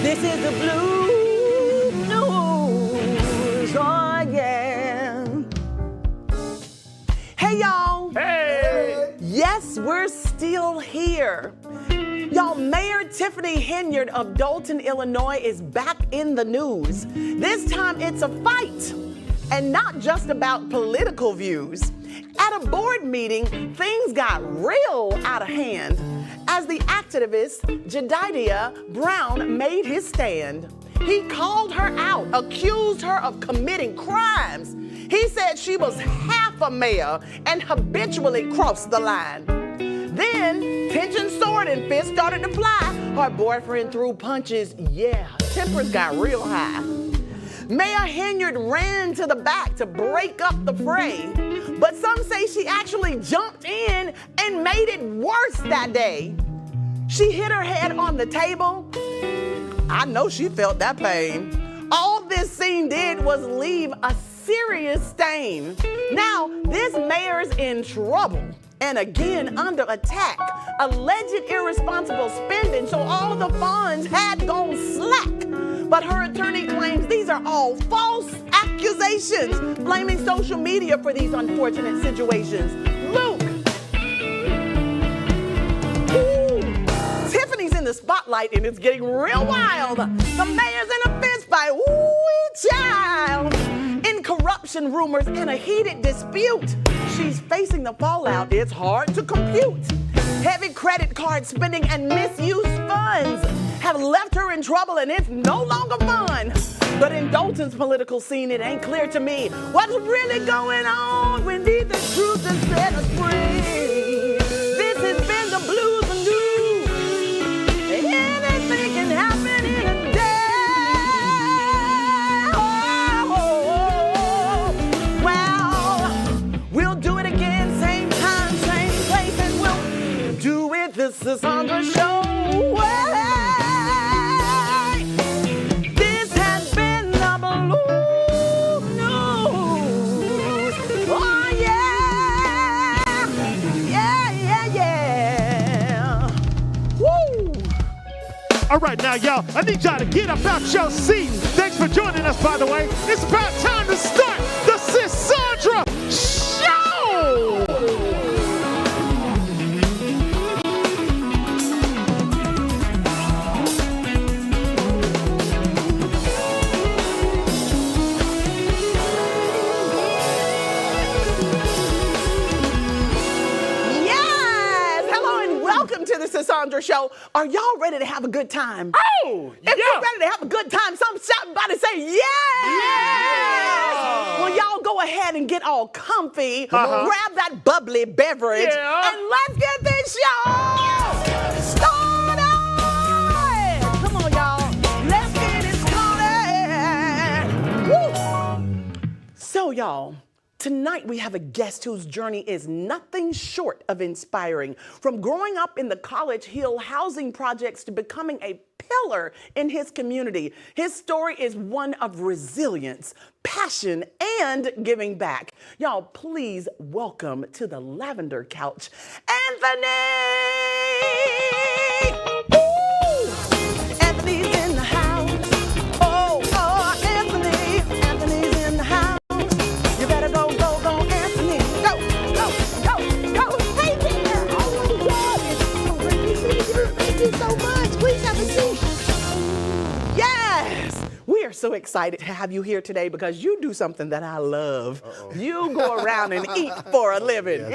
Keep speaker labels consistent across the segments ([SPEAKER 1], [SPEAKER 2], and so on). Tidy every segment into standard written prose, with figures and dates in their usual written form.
[SPEAKER 1] This is the blue news, oh yeah. Hey y'all.
[SPEAKER 2] Hey!
[SPEAKER 1] Yes, we're still here. Y'all, Mayor Tiffany Henyard of Dolton, Illinois is back in the news. This time it's a fight, and not just about political views. At a board meeting, things got real out of hand as the activist Jedediah Brown made his stand. He called her out, accused her of committing crimes. He said she was half a mayor and habitually crossed the line. Then, tension soared and fists started to fly. Her boyfriend threw punches. Yeah, tempers got real high. Mayor Henyard ran to the back to break up the fray. But some say she actually jumped in and made it worse that day. She hit her head on the table. I know she felt that pain. All this scene did was leave a serious stain. Now, this mayor's in trouble and again under attack. Alleged irresponsible spending, so all the funds had gone slack. But her attorney claims these are all false accusations, blaming social media for these unfortunate situations. Luke. Ooh, Tiffany's in the spotlight and it's getting real wild. The mayor's in a fist fight. Ooh, child. In corruption rumors and a heated dispute, she's facing the fallout. It's hard to compute. Heavy credit card spending and misused funds have left her in trouble and it's no longer fun. But in Dolton's political scene, it ain't clear to me what's really going on. We need the truth to set us free. This has been the blues and news. Anything can happen in a day. Well, we'll do it again, same time, same place, and we'll do it. This is on the show. This has been the blue news. Oh yeah, yeah, yeah, yeah. Woo!
[SPEAKER 2] All right, now, y'all, I need y'all to get up out your seat. Thanks for joining us, by the way. It's about time to start the Cassandra Show!
[SPEAKER 1] Yes! Hello and welcome to the Cassandra Show. Are y'all ready to have a good time?
[SPEAKER 2] Oh,
[SPEAKER 1] If you're ready to have a good time, some shout about it, say yes!
[SPEAKER 2] Yes!
[SPEAKER 1] Well, y'all go ahead and get all comfy, grab that bubbly beverage,
[SPEAKER 2] Yeah.
[SPEAKER 1] and let's get this show started! Come on, y'all. Let's get it started! Woo! So, y'all, tonight we have a guest whose journey is nothing short of inspiring. From growing up in the College Hill housing projects to becoming a pillar in his community, his story is one of resilience, passion, and giving back. Y'all, please welcome to the Lavender Couch, Anthony! Woo! Anthony's in the house. Oh, Anthony. Anthony's in the house. You better go, Anthony. Go. Hey there. Oh my God. It's so great to see you. Thank you so much. Please have a seat. Yes. We are so excited to have you here today because you do something that I love. You go around and eat for a living. Does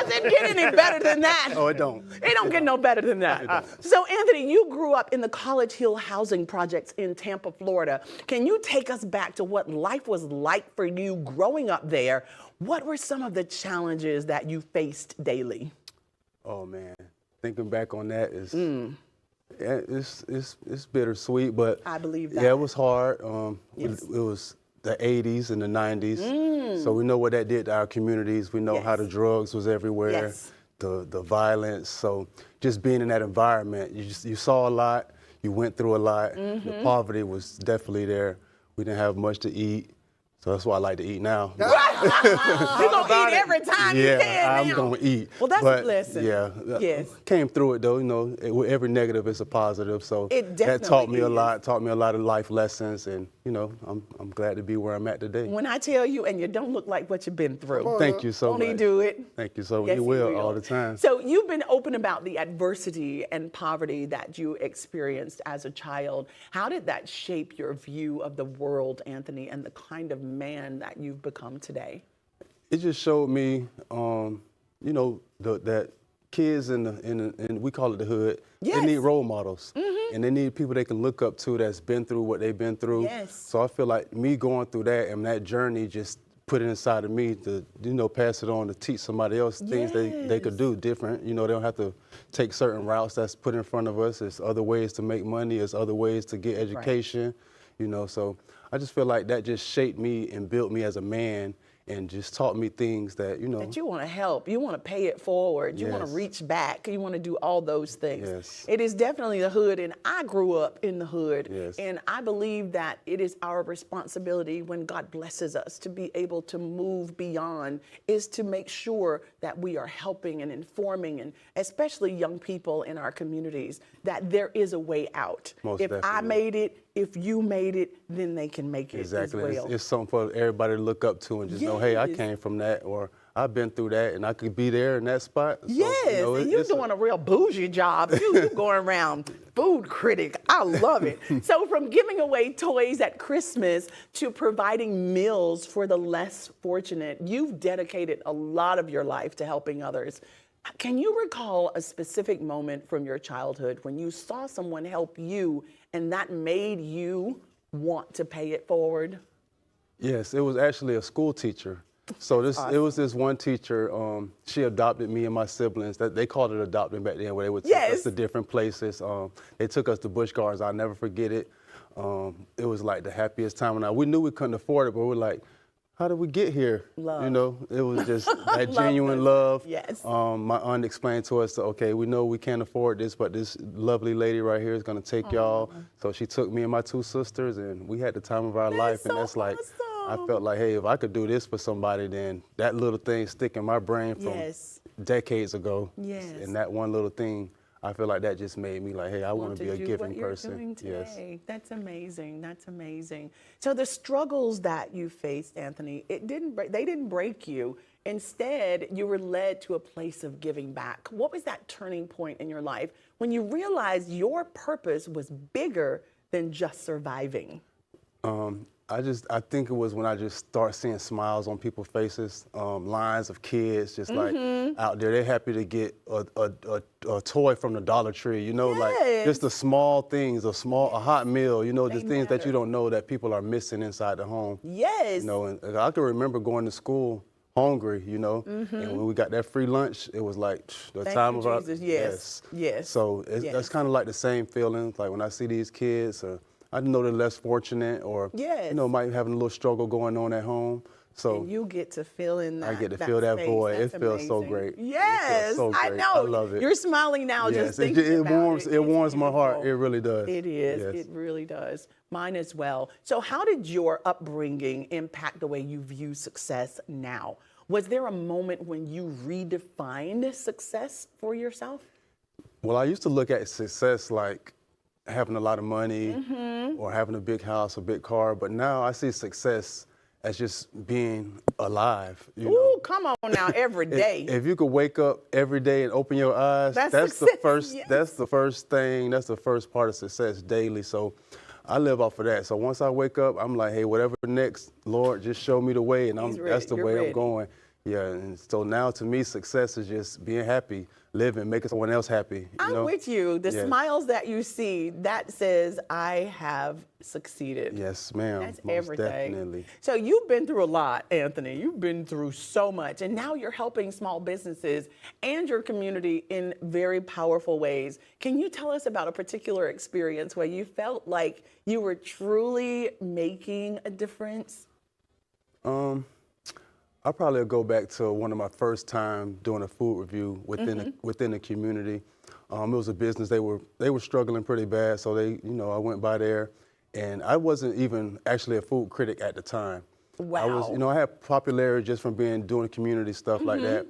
[SPEAKER 1] it get any better than that?
[SPEAKER 3] Oh, it don't.
[SPEAKER 1] It don't get no better than that. So, Anthony, you grew up in the College Hill housing projects in Tampa, Florida. Can you take us back to what life was like for you growing up there? What were some of the challenges that you faced daily?
[SPEAKER 3] Oh man, thinking back on that is, yeah, it's bittersweet, but
[SPEAKER 1] I believe that.
[SPEAKER 3] Yeah, it was hard.
[SPEAKER 1] Yes.
[SPEAKER 3] It was the 80s and the 90s, so we know what that did to our communities. We know how the drugs was everywhere,
[SPEAKER 1] Yes.
[SPEAKER 3] the violence. So just being in that environment, you saw a lot, you went through a lot. The poverty was definitely there. We didn't have much to eat. So that's why I like to eat now.
[SPEAKER 1] You're gonna eat every time you can
[SPEAKER 3] I'm
[SPEAKER 1] now.
[SPEAKER 3] gonna eat.
[SPEAKER 1] Well, that's a blessing.
[SPEAKER 3] Yeah,
[SPEAKER 1] Yes.
[SPEAKER 3] Came through it though. You know, with every negative is a positive. So
[SPEAKER 1] It
[SPEAKER 3] that taught
[SPEAKER 1] definitely
[SPEAKER 3] me a
[SPEAKER 1] is.
[SPEAKER 3] lot. Taught me a lot of life lessons, and you know, I'm glad to be where I'm at today.
[SPEAKER 1] When I tell you, and you don't look like what you've been through.
[SPEAKER 3] Thank you so
[SPEAKER 1] Won't
[SPEAKER 3] much.
[SPEAKER 1] he do it?
[SPEAKER 3] Thank you so much.
[SPEAKER 1] Yes,
[SPEAKER 3] You
[SPEAKER 1] he
[SPEAKER 3] will all the time.
[SPEAKER 1] So you've been open about the adversity and poverty that you experienced as a child. How did that shape your view of the world, Anthony, and the kind of man that you've become today?
[SPEAKER 3] It just showed me, you know, that kids in we call it the hood.
[SPEAKER 1] Yes.
[SPEAKER 3] They need role models, and they need people they can look up to that's been through what they've been through.
[SPEAKER 1] Yes.
[SPEAKER 3] So I feel like me going through that and that journey just put it inside of me to, you know, pass it on to teach somebody else things they could do different. You know, they don't have to take certain routes that's put in front of us. There's other ways to make money. There's other ways to get education. You know, so I just feel like that just shaped me and built me as a man, and just taught me things that, you know.
[SPEAKER 1] That you want to help, you want to pay it forward, you want to
[SPEAKER 3] Yes.
[SPEAKER 1] reach back, you want to do all those things.
[SPEAKER 3] Yes.
[SPEAKER 1] It is definitely the hood, and I grew up in the hood,
[SPEAKER 3] Yes.
[SPEAKER 1] and I believe that it is our responsibility when God blesses us to be able to move beyond, is to make sure that we are helping and informing, and especially young people in our communities, that there is a way out.
[SPEAKER 3] Most
[SPEAKER 1] If I
[SPEAKER 3] definitely.
[SPEAKER 1] made it, if you made it, then they can make it
[SPEAKER 3] Exactly.
[SPEAKER 1] as well.
[SPEAKER 3] It's something for everybody to look up to and just know, hey, I
[SPEAKER 1] Yes.
[SPEAKER 3] came from that, or I've been through that, and I could be there in that spot. So,
[SPEAKER 1] Yes,
[SPEAKER 3] you know,
[SPEAKER 1] and you're doing a real bougie job. You going around food critic. I love it. So from giving away toys at Christmas to providing meals for the less fortunate, you've dedicated a lot of your life to helping others. Can you recall a specific moment from your childhood when you saw someone help you and that made you want to pay it forward?
[SPEAKER 3] Yes, it was actually a school teacher. So it was this one teacher. She adopted me and my siblings. That they called it adopting back then, where they would take
[SPEAKER 1] Yes.
[SPEAKER 3] us to different places. They took us to Busch Gardens. I'll never forget it. It was like the happiest time. And we knew we couldn't afford it, but we're like, how did we get here?
[SPEAKER 1] Love.
[SPEAKER 3] You know, it was just that
[SPEAKER 1] Love
[SPEAKER 3] genuine
[SPEAKER 1] this.
[SPEAKER 3] love.
[SPEAKER 1] Yes.
[SPEAKER 3] My aunt explained to us, okay, we know we can't afford this, but this lovely lady right here is going to take y'all. So she took me and my two sisters, and we had the time of our life.
[SPEAKER 1] so
[SPEAKER 3] And that's like, I
[SPEAKER 1] awesome.
[SPEAKER 3] felt like, hey, if I could do this for somebody, then that little thing stick in my brain from
[SPEAKER 1] Yes.
[SPEAKER 3] decades ago.
[SPEAKER 1] Yes.
[SPEAKER 3] And that one little thing, I feel like that just made me like, hey, I want to be a
[SPEAKER 1] do
[SPEAKER 3] giving
[SPEAKER 1] what you're
[SPEAKER 3] person.
[SPEAKER 1] doing
[SPEAKER 3] Yes.
[SPEAKER 1] today. That's amazing. That's amazing. So the struggles that you faced, Anthony, they didn't break you. Instead, you were led to a place of giving back. What was that turning point in your life when you realized your purpose was bigger than just surviving?
[SPEAKER 3] I think it was when I just start seeing smiles on people's faces, lines of kids just like out there. They're happy to get a toy from the Dollar Tree, you know, like just the small things, a hot meal, you know, just things that you don't know that people are missing inside the home.
[SPEAKER 1] Yes.
[SPEAKER 3] You know, and I can remember going to school hungry, you know, and when we got that free lunch, it was like the
[SPEAKER 1] Thank
[SPEAKER 3] time
[SPEAKER 1] you,
[SPEAKER 3] of our
[SPEAKER 1] Jesus. Yes. Yes.
[SPEAKER 3] So
[SPEAKER 1] Yes.
[SPEAKER 3] that's kind of like the same feeling, like when I see these kids. I know they're less fortunate, or
[SPEAKER 1] Yes.
[SPEAKER 3] you know, might be having a little struggle going on at home. So
[SPEAKER 1] And you get to fill in that.
[SPEAKER 3] I get to feel that
[SPEAKER 1] space.
[SPEAKER 3] void.
[SPEAKER 1] That's
[SPEAKER 3] It feels so
[SPEAKER 1] amazing.
[SPEAKER 3] great. It feels
[SPEAKER 1] Yes,
[SPEAKER 3] so
[SPEAKER 1] I
[SPEAKER 3] great.
[SPEAKER 1] know.
[SPEAKER 3] I love it.
[SPEAKER 1] You're smiling now just
[SPEAKER 3] Yes,
[SPEAKER 1] thinking
[SPEAKER 3] it
[SPEAKER 1] about
[SPEAKER 3] warms.
[SPEAKER 1] it.
[SPEAKER 3] It
[SPEAKER 1] It's
[SPEAKER 3] warms my heart.
[SPEAKER 1] beautiful.
[SPEAKER 3] It really does.
[SPEAKER 1] It is.
[SPEAKER 3] Yes.
[SPEAKER 1] It really does. Mine as well. So how did your upbringing impact the way you view success now? Was there a moment when you redefined success for yourself?
[SPEAKER 3] Well, I used to look at success like having a lot of money
[SPEAKER 1] Mm-hmm.
[SPEAKER 3] or having a big house, a big car, but now I see success as just being alive. You know?
[SPEAKER 1] Ooh, come on now, every day.
[SPEAKER 3] If you could wake up every day and open your eyes,
[SPEAKER 1] That's
[SPEAKER 3] the
[SPEAKER 1] success,
[SPEAKER 3] first.
[SPEAKER 1] yes.
[SPEAKER 3] That's the first thing. That's the first part of success daily. So I live off of that. So once I wake up, I'm like, hey, whatever next, Lord, just show me the way, and
[SPEAKER 1] He's
[SPEAKER 3] that's the
[SPEAKER 1] ready.
[SPEAKER 3] way
[SPEAKER 1] You're
[SPEAKER 3] I'm
[SPEAKER 1] ready.
[SPEAKER 3] going. Yeah, and so now to me, success is just being happy, living, making someone else happy.
[SPEAKER 1] I'm with you. The
[SPEAKER 3] Yes.
[SPEAKER 1] smiles that you see, that says, I have succeeded.
[SPEAKER 3] Yes, ma'am.
[SPEAKER 1] That's
[SPEAKER 3] most
[SPEAKER 1] everything.
[SPEAKER 3] definitely.
[SPEAKER 1] So you've been through a lot, Anthony. You've been through so much, and now you're helping small businesses and your community in very powerful ways. Can you tell us about a particular experience where you felt like you were truly making a difference?
[SPEAKER 3] I'll probably go back to one of my first time doing a food review within the community. It was a business, they were struggling pretty bad, so I went by there, and I wasn't even actually a food critic at the time. I was,
[SPEAKER 1] Wow.
[SPEAKER 3] I had popularity just from doing community stuff like that.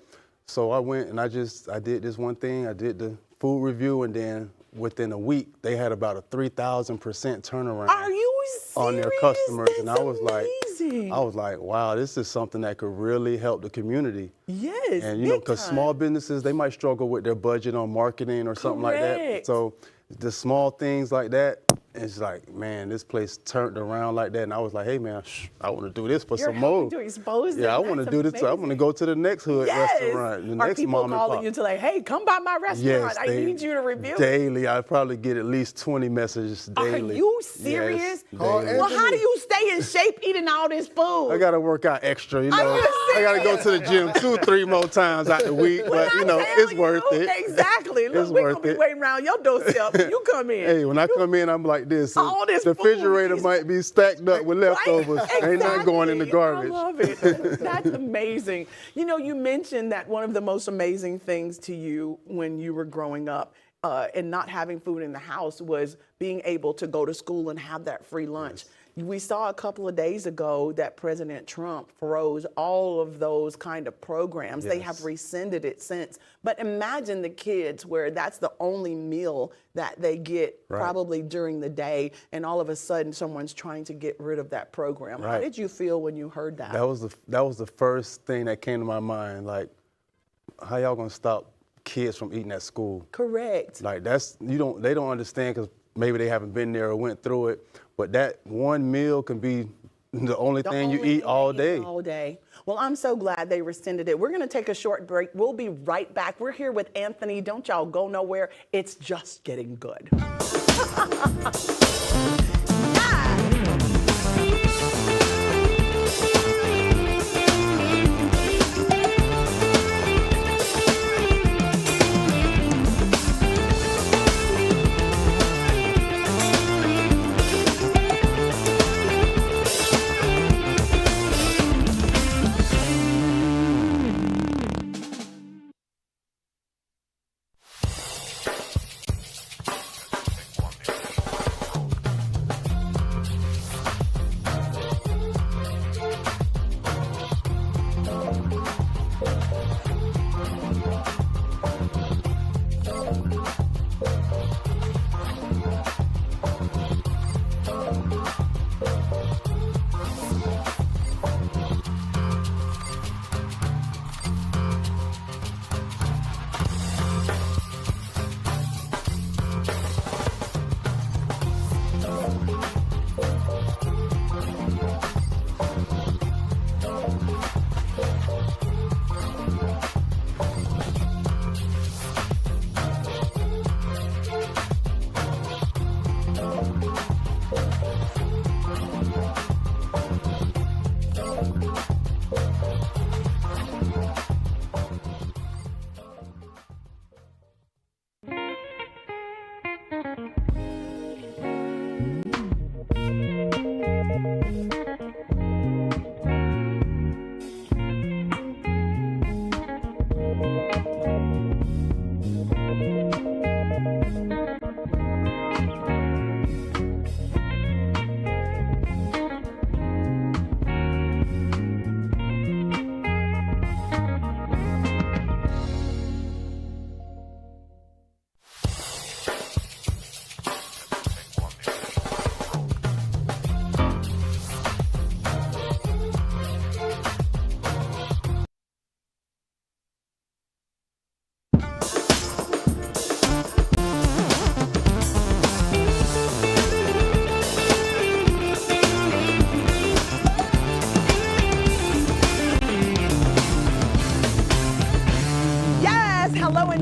[SPEAKER 3] So I went and I did this one thing. I did the food review, and then within a week, they had about a 3,000% turnaround.
[SPEAKER 1] Are you serious?
[SPEAKER 3] On their customers, and
[SPEAKER 1] That's
[SPEAKER 3] I was
[SPEAKER 1] amazing.
[SPEAKER 3] like, wow, this is something that could really help the community.
[SPEAKER 1] Yes,
[SPEAKER 3] And
[SPEAKER 1] big
[SPEAKER 3] because
[SPEAKER 1] time.
[SPEAKER 3] small businesses, they might struggle with their budget on marketing or something like that.
[SPEAKER 1] Correct.
[SPEAKER 3] So the small things like that, it's like, man, this place turned around like that, and I was like, hey man, I want to do this for
[SPEAKER 1] You're
[SPEAKER 3] some more.
[SPEAKER 1] helping to expose them.
[SPEAKER 3] Yeah, I want to
[SPEAKER 1] That's
[SPEAKER 3] do this. I want to go to the next hood
[SPEAKER 1] Yes.
[SPEAKER 3] restaurant, the
[SPEAKER 1] Are
[SPEAKER 3] next
[SPEAKER 1] people
[SPEAKER 3] mom and
[SPEAKER 1] calling
[SPEAKER 3] pop.
[SPEAKER 1] you to like, hey, come by my restaurant.
[SPEAKER 3] Yes,
[SPEAKER 1] I need you to review it.
[SPEAKER 3] daily. I probably get at least 20 messages daily.
[SPEAKER 1] Are you serious?
[SPEAKER 3] Yes,
[SPEAKER 2] Oh,
[SPEAKER 3] daily.
[SPEAKER 1] Well, how do you stay in shape eating all this food?
[SPEAKER 3] I gotta work out extra, you
[SPEAKER 1] Are
[SPEAKER 3] know.
[SPEAKER 1] you
[SPEAKER 3] I gotta go to the gym 2-3 more times out the week, but
[SPEAKER 1] When
[SPEAKER 3] you know,
[SPEAKER 1] I
[SPEAKER 3] it's
[SPEAKER 1] tell
[SPEAKER 3] worth
[SPEAKER 1] you,
[SPEAKER 3] it.
[SPEAKER 1] Exactly. Look,
[SPEAKER 3] It's
[SPEAKER 1] we're
[SPEAKER 3] worth
[SPEAKER 1] gonna be
[SPEAKER 3] it.
[SPEAKER 1] waiting around your doorstep. You come in.
[SPEAKER 3] Hey, when I come in, I'm like this.
[SPEAKER 1] All this
[SPEAKER 3] the
[SPEAKER 1] food,
[SPEAKER 3] refrigerator
[SPEAKER 1] these-
[SPEAKER 3] might be stacked up with leftovers.
[SPEAKER 1] Right?
[SPEAKER 3] Ain't nothing going in the
[SPEAKER 1] Exactly.
[SPEAKER 3] garbage.
[SPEAKER 1] I love it. That's amazing. You mentioned that one of the most amazing things to you when you were growing up and not having food in the house was being able to go to school and have that free lunch. We saw a couple of days ago that President Trump froze all of those kind of programs. They have
[SPEAKER 3] Yes.
[SPEAKER 1] rescinded it since. But imagine the kids where that's the only meal that they get
[SPEAKER 3] Right.
[SPEAKER 1] probably during the day, and all of a sudden someone's trying to get rid of that program. How
[SPEAKER 3] Right.
[SPEAKER 1] did you feel when you heard that?
[SPEAKER 3] That was the first thing that came to my mind. Like, how y'all gonna stop kids from eating at school?
[SPEAKER 1] Correct.
[SPEAKER 3] Like they don't understand because maybe they haven't been there or went through it. But that one meal can be the only thing you
[SPEAKER 1] only
[SPEAKER 3] eat all
[SPEAKER 1] thing they
[SPEAKER 3] day.
[SPEAKER 1] eat all day. Well, I'm so glad they rescinded it. We're going to take a short break. We'll be right back. We're here with Anthony. Don't y'all go nowhere. It's just getting good.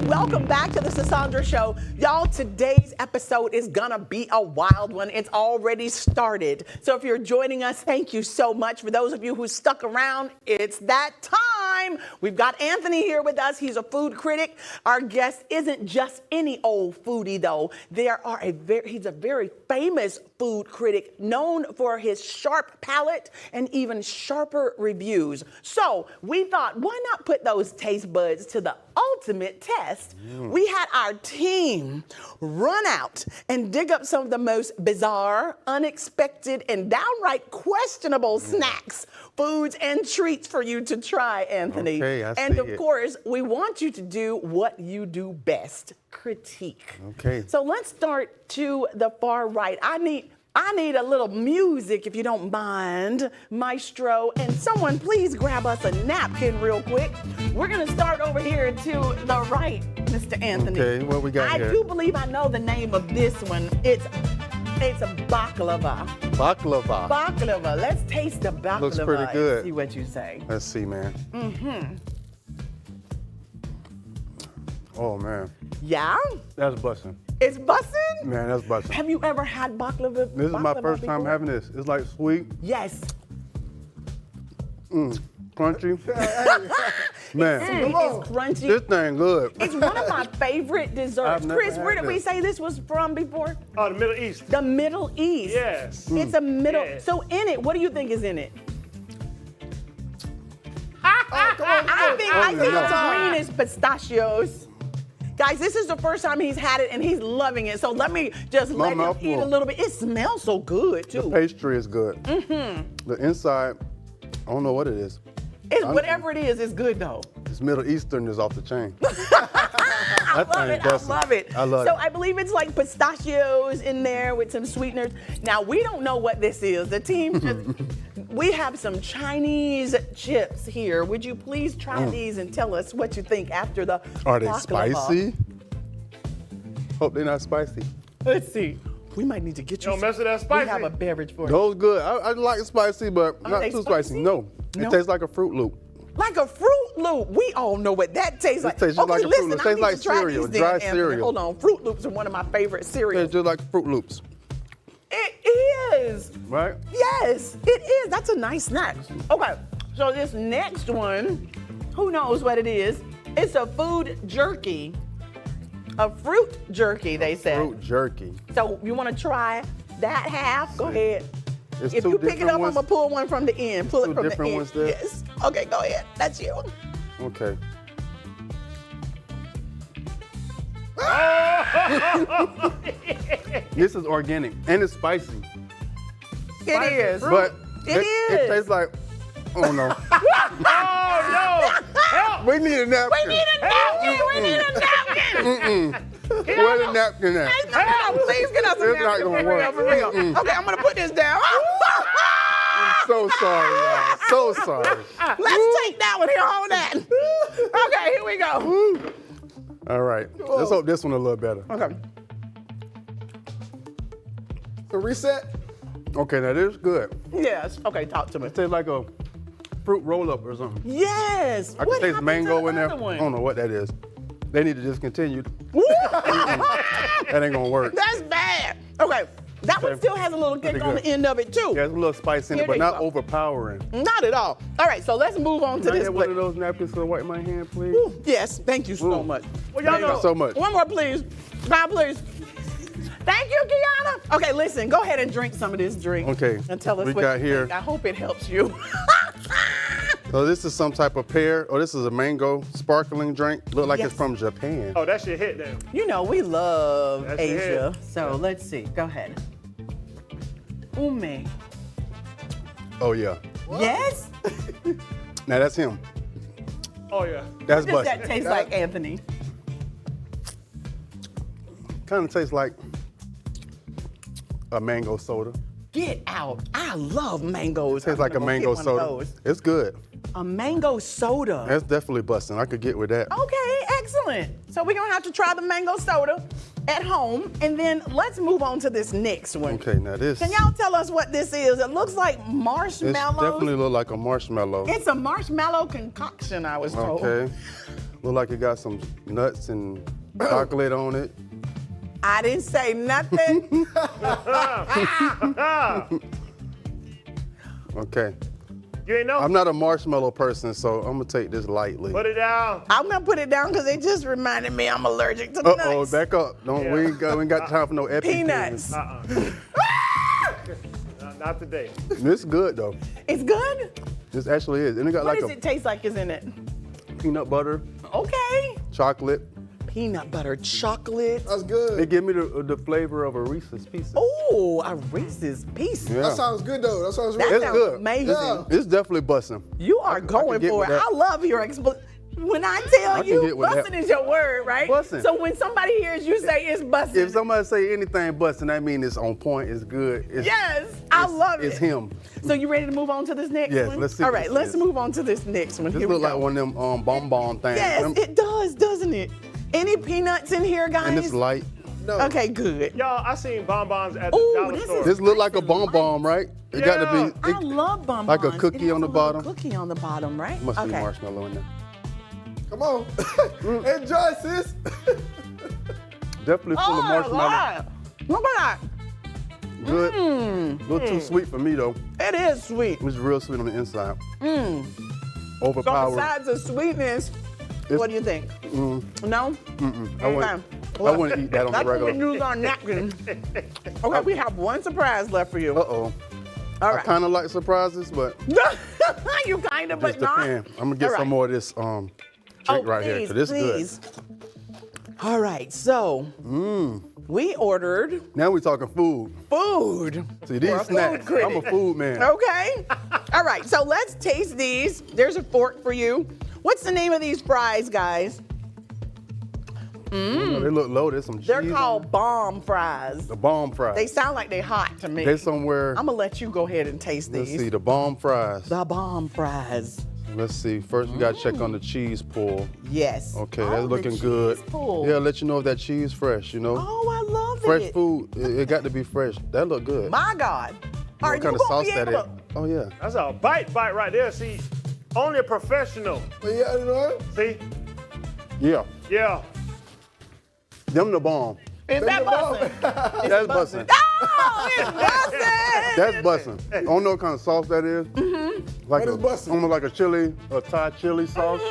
[SPEAKER 1] Welcome back to the Sandra Show. Y'all, today's episode is gonna be a wild one. It's already started. So if you're joining us, thank you so much. For those of you who stuck around, it's that time. We've got Anthony here with us. He's a food critic. Our guest isn't just any old foodie though. He's a very famous food critic known for his sharp palate and even sharper reviews. So we thought, why not put those taste buds to the ultimate test? We had our team run out and dig up some of the most bizarre, unexpected, and downright questionable snacks, foods, and treats for you to try, Anthony.
[SPEAKER 3] Okay, I
[SPEAKER 1] and
[SPEAKER 3] see
[SPEAKER 1] of
[SPEAKER 3] it.
[SPEAKER 1] course, we want you to do what you do best, critique.
[SPEAKER 3] Okay.
[SPEAKER 1] So let's start to the far right. I need a little music, if you don't mind, maestro. And someone please grab us a napkin real quick. We're gonna start over here to the right, Mr. Anthony.
[SPEAKER 3] Okay, what we got here?
[SPEAKER 1] I do believe I know the name of this one. It's a baklava.
[SPEAKER 3] Baklava.
[SPEAKER 1] Baklava. Let's taste the baklava.
[SPEAKER 3] Looks pretty good.
[SPEAKER 1] And see what you say.
[SPEAKER 3] Let's see, man. Oh, man.
[SPEAKER 1] Yeah?
[SPEAKER 3] That's busting.
[SPEAKER 1] It's bussin'?
[SPEAKER 3] Man, that's busting.
[SPEAKER 1] Have you ever had baklava?
[SPEAKER 3] This is my
[SPEAKER 1] baklava
[SPEAKER 3] first time
[SPEAKER 1] before?
[SPEAKER 3] having this. It's like sweet,
[SPEAKER 1] Yes.
[SPEAKER 3] crunchy. Man,
[SPEAKER 1] It's crunchy.
[SPEAKER 3] this thing good.
[SPEAKER 1] It's one of my favorite desserts.
[SPEAKER 3] I've never
[SPEAKER 1] Chris, where
[SPEAKER 3] had
[SPEAKER 1] did we
[SPEAKER 3] this.
[SPEAKER 1] say this was from before?
[SPEAKER 2] Oh, the Middle East.
[SPEAKER 1] The Middle East.
[SPEAKER 2] Yes.
[SPEAKER 1] It's a middle.
[SPEAKER 2] Yes.
[SPEAKER 1] So in it, what do you think is in it? I think
[SPEAKER 3] no.
[SPEAKER 1] it's green is pistachios. Guys, this is the first time he's had it and he's loving it. So let me just
[SPEAKER 3] My
[SPEAKER 1] let him
[SPEAKER 3] mouth
[SPEAKER 1] eat a
[SPEAKER 3] full.
[SPEAKER 1] little bit. It smells so good
[SPEAKER 3] The
[SPEAKER 1] too.
[SPEAKER 3] pastry is good. The inside, I don't know what it is.
[SPEAKER 1] It's whatever it is, it's good though.
[SPEAKER 3] It's Middle Eastern is off the chain.
[SPEAKER 1] I love it. I love it.
[SPEAKER 3] I love
[SPEAKER 1] so
[SPEAKER 3] it.
[SPEAKER 1] I believe it's like pistachios in there with some sweeteners. Now we don't know what this is. The team just, we have some Chinese chips here. Would you please try these and tell us what you think after the
[SPEAKER 3] Are they
[SPEAKER 1] baklava?
[SPEAKER 3] spicy? Hope they're not spicy.
[SPEAKER 1] Let's see. We might need to get you.
[SPEAKER 2] Don't mess with that spicy.
[SPEAKER 1] We have a beverage for it.
[SPEAKER 3] Those good. I like spicy, but
[SPEAKER 1] Are
[SPEAKER 3] not
[SPEAKER 1] they
[SPEAKER 3] too spicy.
[SPEAKER 1] spicy?
[SPEAKER 3] No.
[SPEAKER 1] No?
[SPEAKER 3] It tastes like a Fruit Loop.
[SPEAKER 1] Like a Fruit Loop. We all know what that tastes like.
[SPEAKER 3] tastes just
[SPEAKER 1] Okay,
[SPEAKER 3] like a Fruit
[SPEAKER 1] listen,
[SPEAKER 3] Loop. It
[SPEAKER 1] I
[SPEAKER 3] tastes
[SPEAKER 1] need
[SPEAKER 3] like
[SPEAKER 1] to try
[SPEAKER 3] cereal,
[SPEAKER 1] these then,
[SPEAKER 3] dry
[SPEAKER 1] Anthony.
[SPEAKER 3] cereal.
[SPEAKER 1] Hold on. Fruit Loops are one of my favorite
[SPEAKER 3] It
[SPEAKER 1] cereals.
[SPEAKER 3] tastes just like Fruit Loops,
[SPEAKER 1] It is.
[SPEAKER 3] right?
[SPEAKER 1] Yes, it is. That's a nice snack. Okay, so this next one, who knows what it is? It's a food jerky. A fruit jerky, they said.
[SPEAKER 3] Fruit jerky.
[SPEAKER 1] So you want to try that half? Go ahead.
[SPEAKER 3] It's
[SPEAKER 1] If
[SPEAKER 3] two
[SPEAKER 1] you pick it
[SPEAKER 3] different
[SPEAKER 1] up,
[SPEAKER 3] ones.
[SPEAKER 1] I'm gonna pull one from the end. Pull it
[SPEAKER 3] Two
[SPEAKER 1] from the
[SPEAKER 3] different
[SPEAKER 1] end.
[SPEAKER 3] ones there?
[SPEAKER 1] Yes. Okay, go ahead. That's you.
[SPEAKER 3] Okay. This is organic and it's spicy,
[SPEAKER 1] It is.
[SPEAKER 3] but
[SPEAKER 1] It
[SPEAKER 3] It
[SPEAKER 1] is.
[SPEAKER 3] tastes like, oh no.
[SPEAKER 2] Oh, no. Help.
[SPEAKER 3] We need a napkin.
[SPEAKER 1] We need a napkin. We need a napkin.
[SPEAKER 3] Where's the napkin at?
[SPEAKER 1] No, please get us a
[SPEAKER 3] It's not
[SPEAKER 1] napkin.
[SPEAKER 3] gonna
[SPEAKER 1] For real,
[SPEAKER 3] work.
[SPEAKER 1] for real. Okay, I'm gonna put this down.
[SPEAKER 3] So sorry, y'all. So sorry.
[SPEAKER 1] Let's take that one here. Hold that. Okay, here we go.
[SPEAKER 3] All right. Let's hope this one a little better.
[SPEAKER 1] Okay.
[SPEAKER 3] A reset? Okay, now this is good.
[SPEAKER 1] Yes. Okay, talk to me.
[SPEAKER 3] It tastes like a fruit roll-up or something.
[SPEAKER 1] Yes.
[SPEAKER 3] I can
[SPEAKER 1] What
[SPEAKER 3] taste
[SPEAKER 1] happened
[SPEAKER 3] mango
[SPEAKER 1] to the
[SPEAKER 3] in there.
[SPEAKER 1] other one?
[SPEAKER 3] I don't know what that is. They need to discontinue.
[SPEAKER 1] Woo!
[SPEAKER 3] That ain't gonna work.
[SPEAKER 1] That's bad. Okay. That one
[SPEAKER 3] Okay.
[SPEAKER 1] still has a little kick
[SPEAKER 3] Pretty
[SPEAKER 1] on the
[SPEAKER 3] good.
[SPEAKER 1] end of it too.
[SPEAKER 3] Yeah, it's a little spice in
[SPEAKER 1] Here
[SPEAKER 3] it, but
[SPEAKER 1] they
[SPEAKER 3] not
[SPEAKER 1] go.
[SPEAKER 3] overpowering.
[SPEAKER 1] Not at all. All right, so let's move on to
[SPEAKER 3] Can I
[SPEAKER 1] this
[SPEAKER 3] get one
[SPEAKER 1] plate.
[SPEAKER 3] of those napkins to wipe my hand, please?
[SPEAKER 1] Ooh, yes, thank you so
[SPEAKER 3] Ooh.
[SPEAKER 1] much.
[SPEAKER 2] Well, y'all
[SPEAKER 3] Thank you
[SPEAKER 2] know.
[SPEAKER 3] so much.
[SPEAKER 1] One more, please. God, please. Thank you, Kiana. Okay, listen, go ahead and drink some of this drink.
[SPEAKER 3] Okay,
[SPEAKER 1] And tell us
[SPEAKER 3] we
[SPEAKER 1] what
[SPEAKER 3] got
[SPEAKER 1] you
[SPEAKER 3] here-
[SPEAKER 1] think. I hope it helps you.
[SPEAKER 3] So this is some type of pear, or this is a mango sparkling drink. Look like
[SPEAKER 1] Yes.
[SPEAKER 3] it's from Japan.
[SPEAKER 2] Oh, that shit hit them.
[SPEAKER 1] You know, we love
[SPEAKER 2] That's
[SPEAKER 1] Asia.
[SPEAKER 2] it.
[SPEAKER 1] So let's see. Go ahead. Ume.
[SPEAKER 3] Oh yeah.
[SPEAKER 1] Yes?
[SPEAKER 3] Now that's him.
[SPEAKER 2] Oh, yeah.
[SPEAKER 3] That's
[SPEAKER 1] What does that
[SPEAKER 3] busted.
[SPEAKER 1] taste like, Anthony?
[SPEAKER 3] Kind of tastes like a mango soda.
[SPEAKER 1] Get out. I love mangoes.
[SPEAKER 3] Tastes like a
[SPEAKER 1] I'm gonna
[SPEAKER 3] mango
[SPEAKER 1] go get one of
[SPEAKER 3] soda.
[SPEAKER 1] those.
[SPEAKER 3] It's good.
[SPEAKER 1] A mango soda.
[SPEAKER 3] That's definitely busting. I could get with that.
[SPEAKER 1] Okay, excellent. So we're gonna have to try the mango soda at home, and then let's move on to this next one.
[SPEAKER 3] Okay, now this.
[SPEAKER 1] Can y'all tell us what this is? It looks like
[SPEAKER 3] This
[SPEAKER 1] marshmallows.
[SPEAKER 3] definitely look like a marshmallow.
[SPEAKER 1] It's a marshmallow concoction, I was told.
[SPEAKER 3] Okay. Look like it got some nuts and chocolate on it.
[SPEAKER 1] I didn't say nothing.
[SPEAKER 3] Okay.
[SPEAKER 2] You ain't know?
[SPEAKER 3] I'm not a marshmallow person, so I'm gonna take this lightly.
[SPEAKER 2] Put it down.
[SPEAKER 1] I'm gonna put it down because it just reminded me I'm allergic to
[SPEAKER 3] Uh-oh,
[SPEAKER 1] nuts.
[SPEAKER 3] back up. Don't we ain't got time for no epic
[SPEAKER 1] Peanuts.
[SPEAKER 2] Uh-uh. Not today.
[SPEAKER 3] It's good though.
[SPEAKER 1] It's good?
[SPEAKER 3] This actually is. And it got
[SPEAKER 1] What
[SPEAKER 3] like
[SPEAKER 1] does
[SPEAKER 3] a
[SPEAKER 1] it taste like is in it?
[SPEAKER 3] peanut butter,
[SPEAKER 1] Okay.
[SPEAKER 3] chocolate.
[SPEAKER 1] Peanut butter chocolate.
[SPEAKER 4] That's good.
[SPEAKER 3] It give me the flavor of a Reese's Pieces.
[SPEAKER 1] Oh, a Reese's Piece.
[SPEAKER 3] Yeah.
[SPEAKER 4] That sounds good though. That sounds
[SPEAKER 1] That
[SPEAKER 4] really
[SPEAKER 3] It's
[SPEAKER 1] sounds
[SPEAKER 3] good.
[SPEAKER 1] amazing.
[SPEAKER 4] Yeah.
[SPEAKER 3] It's definitely busting.
[SPEAKER 1] You are
[SPEAKER 3] can
[SPEAKER 1] going
[SPEAKER 3] get
[SPEAKER 1] for
[SPEAKER 3] with
[SPEAKER 1] it.
[SPEAKER 3] that.
[SPEAKER 1] I love your when I tell
[SPEAKER 3] I can
[SPEAKER 1] you,
[SPEAKER 3] get with that.
[SPEAKER 1] bussin' is your word, right?
[SPEAKER 3] Bussin'.
[SPEAKER 1] So when somebody hears you say it's bussin',
[SPEAKER 3] If somebody say anything busting, that means it's on point, it's good. It's,
[SPEAKER 1] yes, I love it.
[SPEAKER 3] It's him.
[SPEAKER 1] So you ready to move on to this next
[SPEAKER 3] Yes,
[SPEAKER 1] one?
[SPEAKER 3] let's see
[SPEAKER 1] All
[SPEAKER 3] what
[SPEAKER 1] right,
[SPEAKER 3] this
[SPEAKER 1] let's
[SPEAKER 3] is.
[SPEAKER 1] move on to this next one.
[SPEAKER 3] This
[SPEAKER 1] Here we
[SPEAKER 3] look like
[SPEAKER 1] go.
[SPEAKER 3] one of them bonbon things.
[SPEAKER 1] Yes,
[SPEAKER 3] Them-
[SPEAKER 1] it does, doesn't it? Any peanuts in here, guys?
[SPEAKER 3] and it's light.
[SPEAKER 4] no.
[SPEAKER 1] Okay, good.
[SPEAKER 2] Y'all, I seen bonbons at the
[SPEAKER 1] Ooh,
[SPEAKER 2] dollar
[SPEAKER 1] this
[SPEAKER 2] store.
[SPEAKER 1] is-
[SPEAKER 3] This look like a
[SPEAKER 1] Nice and
[SPEAKER 3] bonbon, right? It got to
[SPEAKER 2] Yeah.
[SPEAKER 3] be.
[SPEAKER 1] I love bonbons.
[SPEAKER 3] like a cookie
[SPEAKER 1] It has
[SPEAKER 3] on the
[SPEAKER 1] a little
[SPEAKER 3] bottom.
[SPEAKER 1] Cookie on the bottom, right?
[SPEAKER 3] Must
[SPEAKER 1] okay.
[SPEAKER 3] be marshmallow in there.
[SPEAKER 4] Come on. Enjoy, sis.
[SPEAKER 3] Definitely full of
[SPEAKER 1] Oh,
[SPEAKER 3] marshmallow.
[SPEAKER 1] Lord. Look at that.
[SPEAKER 3] Good. A little too sweet for me though.
[SPEAKER 1] It is sweet.
[SPEAKER 3] It's real sweet on the inside.
[SPEAKER 1] So
[SPEAKER 3] Overpowered.
[SPEAKER 1] besides the sweetness, what do you think? No?
[SPEAKER 3] I wouldn't eat that on the
[SPEAKER 1] That's when we
[SPEAKER 3] regular.
[SPEAKER 1] use our napkin. Okay, we have one surprise left for you.
[SPEAKER 3] Uh-oh.
[SPEAKER 1] All
[SPEAKER 3] I
[SPEAKER 1] right.
[SPEAKER 3] kind of like surprises, but
[SPEAKER 1] You kind of,
[SPEAKER 3] just
[SPEAKER 1] but not.
[SPEAKER 3] depend. I'm gonna get
[SPEAKER 1] All right.
[SPEAKER 3] some more of this drink right here,
[SPEAKER 1] please,
[SPEAKER 3] 'cause this
[SPEAKER 1] please. All right, so we ordered
[SPEAKER 3] Now we talking food.
[SPEAKER 1] food.
[SPEAKER 3] See,
[SPEAKER 1] For
[SPEAKER 3] these
[SPEAKER 1] a food
[SPEAKER 3] snacks,
[SPEAKER 1] critic.
[SPEAKER 3] I'm a food man.
[SPEAKER 1] Okay. All right, so let's taste these. There's a fork for you. What's the name of these fries, guys?
[SPEAKER 3] You know, they look low. There's some cheese.
[SPEAKER 1] They're
[SPEAKER 3] on
[SPEAKER 1] called bomb fries.
[SPEAKER 3] the bomb fries.
[SPEAKER 1] They sound like they hot to me.
[SPEAKER 3] They somewhere.
[SPEAKER 1] I'm gonna let you go ahead and taste
[SPEAKER 3] Let's
[SPEAKER 1] these.
[SPEAKER 3] see, the bomb fries.
[SPEAKER 1] The bomb fries.
[SPEAKER 3] Let's see. First, we gotta check on the cheese pull.
[SPEAKER 1] Yes.
[SPEAKER 3] Okay,
[SPEAKER 1] Oh,
[SPEAKER 3] that's
[SPEAKER 1] the
[SPEAKER 3] looking
[SPEAKER 1] cheese
[SPEAKER 3] good.
[SPEAKER 1] pull.
[SPEAKER 3] Yeah, let you know if that cheese fresh. You know,
[SPEAKER 1] Oh, I love
[SPEAKER 3] fresh
[SPEAKER 1] it.
[SPEAKER 3] food. It got to be fresh. That look good.
[SPEAKER 1] My God. Are
[SPEAKER 3] What
[SPEAKER 1] you
[SPEAKER 3] kind of
[SPEAKER 1] gonna
[SPEAKER 3] sauce
[SPEAKER 1] be
[SPEAKER 3] that
[SPEAKER 1] able
[SPEAKER 3] is?
[SPEAKER 1] to?
[SPEAKER 3] Oh yeah.
[SPEAKER 2] That's a bite right there. See, only a professional.
[SPEAKER 4] But yeah, you know,
[SPEAKER 2] See?
[SPEAKER 3] Yeah.
[SPEAKER 2] Yeah.
[SPEAKER 3] Them the bomb.
[SPEAKER 1] Is that bussin'?
[SPEAKER 3] That's bussin'.
[SPEAKER 1] Oh, it's bussin'!
[SPEAKER 3] That's bussin'. I don't know what kind of sauce that is. Like
[SPEAKER 4] What is bussin'?
[SPEAKER 3] almost like a chili, a Thai chili sauce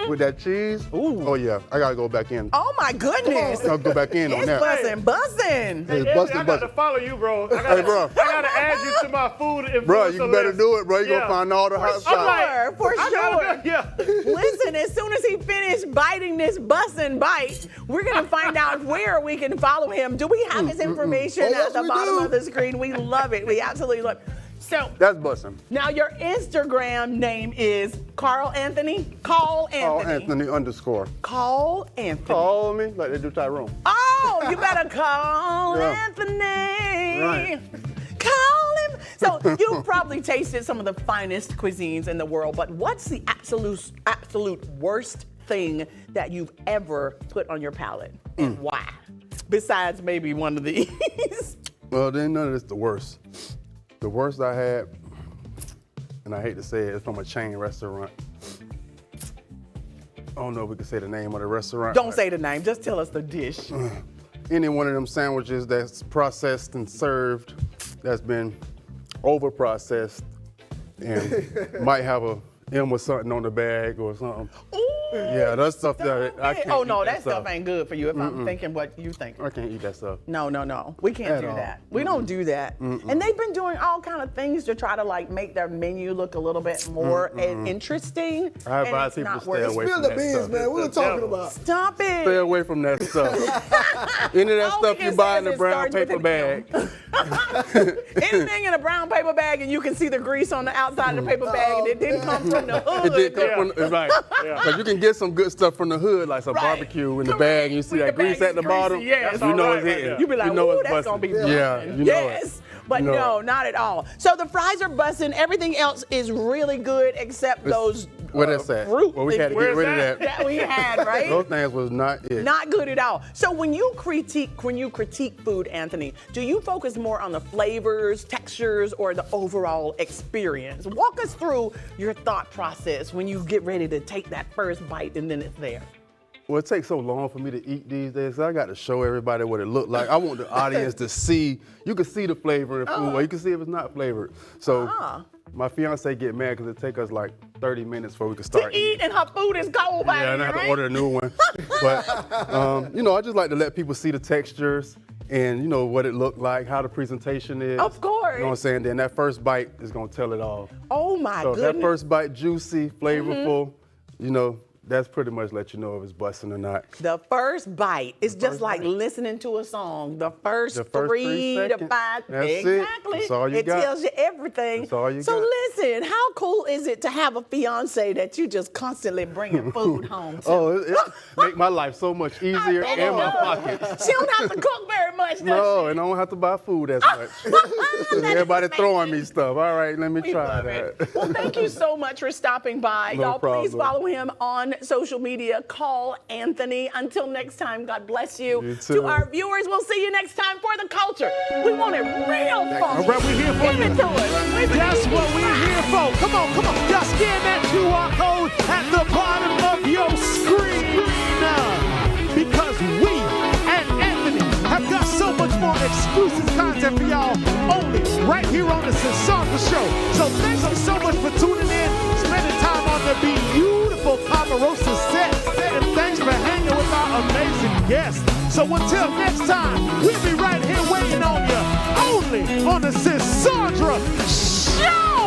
[SPEAKER 3] with that cheese.
[SPEAKER 1] Ooh.
[SPEAKER 3] Oh yeah, I gotta go back in.
[SPEAKER 1] Oh my goodness.
[SPEAKER 3] I'll go back in on
[SPEAKER 1] It's
[SPEAKER 3] that.
[SPEAKER 1] bussin', bussin'.
[SPEAKER 3] It's
[SPEAKER 2] Anthony,
[SPEAKER 3] bustin',
[SPEAKER 2] I got to
[SPEAKER 3] bussin'.
[SPEAKER 2] follow you, bro.
[SPEAKER 3] Hey, bro.
[SPEAKER 2] I gotta add you to my food influencer
[SPEAKER 3] Bro, you better
[SPEAKER 2] list.
[SPEAKER 3] do it, bro. You
[SPEAKER 2] Yeah.
[SPEAKER 3] gonna find all the hot
[SPEAKER 2] I'm
[SPEAKER 3] spots.
[SPEAKER 2] like,
[SPEAKER 1] For
[SPEAKER 2] I
[SPEAKER 1] sure.
[SPEAKER 2] gotta- Yeah.
[SPEAKER 1] Listen, as soon as he finished biting this bussin' bite, we're gonna find out where we can follow him. Do we have his information
[SPEAKER 4] Oh, yes,
[SPEAKER 1] at the
[SPEAKER 4] we
[SPEAKER 1] bottom
[SPEAKER 4] do.
[SPEAKER 1] of the screen? We love it. We absolutely love it. So
[SPEAKER 3] That's bussin'.
[SPEAKER 1] now your Instagram name is Carl Anthony? Carl
[SPEAKER 3] Call
[SPEAKER 1] Anthony.
[SPEAKER 3] Anthony underscore.
[SPEAKER 1] Carl Anthony.
[SPEAKER 3] Call me like they do Tyrone.
[SPEAKER 1] Oh, you better call
[SPEAKER 3] Yeah.
[SPEAKER 1] Anthony.
[SPEAKER 3] Right.
[SPEAKER 1] Call him. So you've probably tasted some of the finest cuisines in the world, but what's the absolute worst thing that you've ever put on your palate, and why? Besides maybe one of these.
[SPEAKER 3] Well, then none of this the worst. The worst I had, and I hate to say it, is from a chain restaurant. I don't know if we can say the name of the restaurant.
[SPEAKER 1] Don't say the name. Just tell us the dish.
[SPEAKER 3] Any one of them sandwiches that's processed and served, that's been over processed, and might have a M or something on the bag or something.
[SPEAKER 1] Ooh,
[SPEAKER 3] Yeah, that's stuff that I can't.
[SPEAKER 1] oh no,
[SPEAKER 3] eat
[SPEAKER 1] that stuff ain't good for you. If I'm thinking what you think.
[SPEAKER 3] I can't eat that stuff.
[SPEAKER 1] No, we can't
[SPEAKER 3] At
[SPEAKER 1] do
[SPEAKER 3] all.
[SPEAKER 1] that. We don't do that. And they've been doing all kind of things to try to like make their menu look a little bit more interesting.
[SPEAKER 3] I
[SPEAKER 1] and
[SPEAKER 3] advise
[SPEAKER 1] it's
[SPEAKER 3] people to
[SPEAKER 1] not
[SPEAKER 3] stay
[SPEAKER 1] worth it.
[SPEAKER 3] away
[SPEAKER 4] spill
[SPEAKER 3] from
[SPEAKER 4] the
[SPEAKER 3] that
[SPEAKER 4] beans,
[SPEAKER 3] stuff.
[SPEAKER 4] man. What are we talking
[SPEAKER 2] devil.
[SPEAKER 4] about?
[SPEAKER 1] Stop it.
[SPEAKER 3] Stay away from that stuff. Any of that
[SPEAKER 1] All we
[SPEAKER 3] stuff
[SPEAKER 1] can
[SPEAKER 3] you buy
[SPEAKER 1] say
[SPEAKER 3] in the
[SPEAKER 1] is it
[SPEAKER 3] brown
[SPEAKER 1] starts with
[SPEAKER 3] paper
[SPEAKER 1] an
[SPEAKER 3] bag.
[SPEAKER 1] Anything in a brown paper bag and you can see the grease on the outside of the paper bag and it didn't come from the hood.
[SPEAKER 3] It did come
[SPEAKER 2] Yeah.
[SPEAKER 3] from right. Because you can get some good stuff from the hood, like some
[SPEAKER 1] Right.
[SPEAKER 3] barbecue in the
[SPEAKER 1] Correct.
[SPEAKER 3] bag, and you see
[SPEAKER 1] When
[SPEAKER 3] that
[SPEAKER 1] the
[SPEAKER 3] grease
[SPEAKER 1] bag
[SPEAKER 3] at the
[SPEAKER 1] is
[SPEAKER 3] bottom.
[SPEAKER 1] greasy, yes.
[SPEAKER 3] You know
[SPEAKER 2] That's
[SPEAKER 3] it's
[SPEAKER 2] all right
[SPEAKER 3] hitting.
[SPEAKER 2] right
[SPEAKER 1] You be like,
[SPEAKER 3] you know
[SPEAKER 1] ooh,
[SPEAKER 3] it's
[SPEAKER 1] that's gonna be
[SPEAKER 3] busting.
[SPEAKER 1] bussin'.
[SPEAKER 3] Yeah, you know
[SPEAKER 1] yes.
[SPEAKER 3] it.
[SPEAKER 1] But
[SPEAKER 3] You know
[SPEAKER 1] no,
[SPEAKER 3] it.
[SPEAKER 1] not at all. So the fries are bussin'. Everything else is really good except those
[SPEAKER 3] Where that's at?
[SPEAKER 1] fruit
[SPEAKER 3] Well, we had to
[SPEAKER 1] things
[SPEAKER 3] get rid of
[SPEAKER 2] Where's
[SPEAKER 3] that.
[SPEAKER 1] that we had, right?
[SPEAKER 3] Those things was not it.
[SPEAKER 1] Not good at all. So when you critique food, Anthony, do you focus more on the flavors, textures, or the overall experience? Walk us through your thought process when you get ready to take that first bite and then it's there.
[SPEAKER 3] Well, it takes so long for me to eat these days. So I got to show everybody what it looked like. I want the audience to see. You can see the flavor in food, or you can see if it's not flavored. So my fiance get mad because it take us like 30 minutes before we can start
[SPEAKER 1] To eat and her food is cold by
[SPEAKER 3] Yeah, and I
[SPEAKER 1] then,
[SPEAKER 3] have
[SPEAKER 1] right?
[SPEAKER 3] to order a new one. But, you know, I just like to let people see the textures and you know what it looked like, how the presentation is.
[SPEAKER 1] Of course.
[SPEAKER 3] You know what I'm saying? Then that first bite is gonna tell it all.
[SPEAKER 1] Oh my
[SPEAKER 3] So
[SPEAKER 1] goodness.
[SPEAKER 3] that first bite, juicy, flavorful, you know, that's pretty much let you know if it's busting or not.
[SPEAKER 1] The first bite is just like listening to a song. The first 3 to 5.
[SPEAKER 3] That's
[SPEAKER 1] exactly.
[SPEAKER 3] it. That's all you
[SPEAKER 1] it
[SPEAKER 3] got.
[SPEAKER 1] tells you everything.
[SPEAKER 3] That's all you
[SPEAKER 1] so
[SPEAKER 3] got.
[SPEAKER 1] listen, how cool is it to have a fiance that you just constantly bringing food home to?
[SPEAKER 3] Oh, it make my life so much easier
[SPEAKER 1] bet
[SPEAKER 3] and
[SPEAKER 1] it
[SPEAKER 3] my
[SPEAKER 1] does.
[SPEAKER 3] pockets.
[SPEAKER 1] She don't have to cook very much, does
[SPEAKER 3] No,
[SPEAKER 1] she?
[SPEAKER 3] and I don't have to buy food as much. Everybody throwing me stuff. All right, let me
[SPEAKER 1] We
[SPEAKER 3] try
[SPEAKER 1] love
[SPEAKER 3] that.
[SPEAKER 1] it. Well, thank you so much for stopping by.
[SPEAKER 3] No
[SPEAKER 1] Y'all, please
[SPEAKER 3] problem.
[SPEAKER 1] follow him on social media. Call Anthony. Until next time, God bless you.
[SPEAKER 3] You too.
[SPEAKER 1] To our viewers, we'll see you next time for the culture. We want it real funky.
[SPEAKER 2] All right, we're here for
[SPEAKER 1] Give
[SPEAKER 2] you.
[SPEAKER 1] it to us.
[SPEAKER 2] That's what we're here for. Come on, come on. Y'all scan that QR code at the bottom of your screen. Because we and Anthony have got so much more exclusive content for y'all only right here on the Sandra Show. So thank you so much for tuning in, spending time on the beautiful Omarosa set, and thanks for hanging with our amazing guests. So until next time, we'll be right here waiting on you only on the Sandra Show.